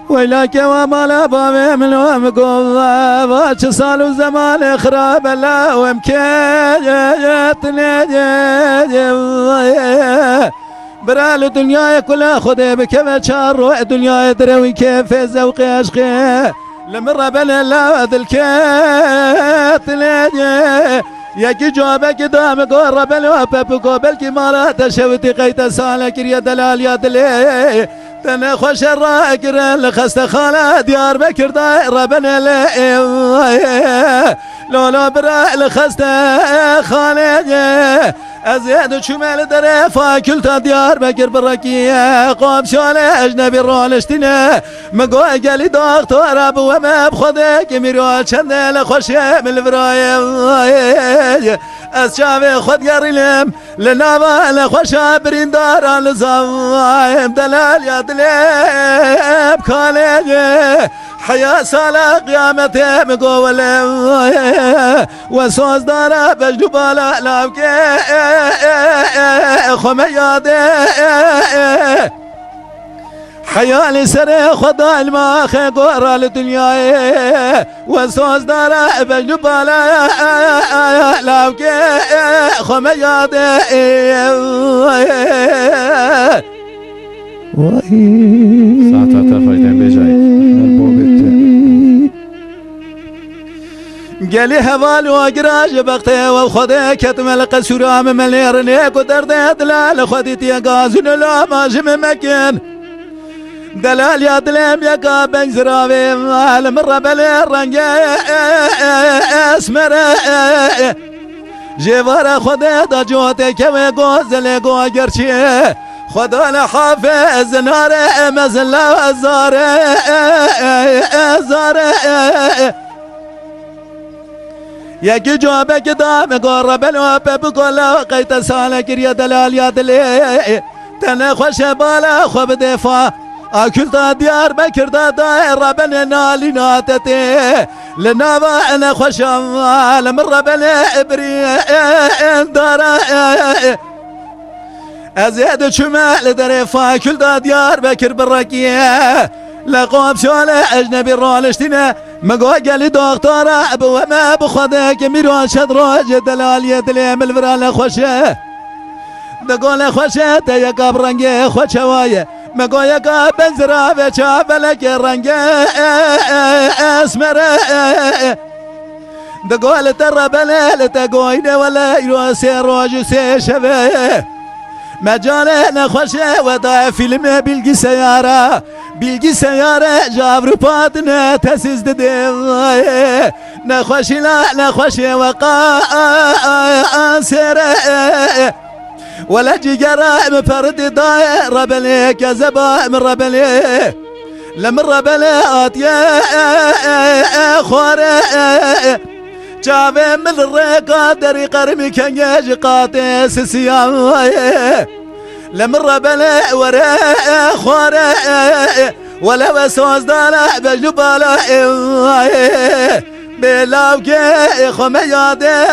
ويلاك وما بامي من ومقوضة واش صال وزمان خراب لا ومكيتني برال الدنيا كلها خذ بكم شر الدنيا دروي كيف ذوق عشقي لمر بلا لا ذلكتني ياكي جوابك دام قرب الوبب قبل كمالات شوتي قيت سالك يا دلال يا دلي تنا خوش الراكر لخست خاله ديار بكر داير بنا لولا برا لخست خاله ازيد شمال درفا كلتا ديار بكر بركيه قوم شاله اجنبي رولشتنا مقوي قالي دكتور ابو ما بخذك ميرو چند لخوش من البرايه از شافي خود قريلم لنابا لخوش برين دار لزايم دلال يا دليب كالي حياة سالة قيامتي مقول وسوز دارا بجدو بالا لابكي خميادي حيالي سري خدا الماخي قرى للدنيا وسوز دارا بجدو بالا لابكي خميادي ساعتها تفايتين بجاي قالي هوال وقراج بقتي وخذي كتم القسورة ملير ليك ودردي دلال خذيتي غازون لا ماجي ممكن دلال يا دليم يا قابن زرابي المرة بلي الرنجي اسمر جيوارا خذي دجوتي كوي غوزلي غو قرشي خذا لحافظ نار مزلا زاري ياكي جوابك دام قرب الوبب بقول قيت سالك يا دلال يا دلي تنا خوش بالا خب دفاع اكل ديار بكر داير بنا نالي ناتتي لنا انا خوش لمر بلا ابري دار ازيد شمال درفا كل ديار بكر بالركيه لقوم شاله اجنبي رولشتنا مقوى قالي دكتور ابو ما بخذك ميرو شدروج دلال يدلي من الفرال خوشه دقول خوشه يا قاب رنجي خوشه وايه مقوى يا قاب بنزرا بشاف لك رنجي اسمر دقول ترى بلال تقوين ولا يروسي روج سيشبه مجالنا خوشه ودا فيلم bilgi سيارة جابر بادنا تسيز ددي نخوشي لا نخوشي وقا سيرة ولا جيجرا مفرد داير ربلي كذبا من ربلي لمن ربلي يا خواري جابي من الرقا دري قرمي كان يجي قاتي سيسيام لمن ربلا ورا خوارا ولا وسوس دالا بجبالا بلاوكي خميادي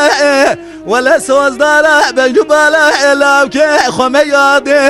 ولا سوس دالا بجبالا لاوكي خميادي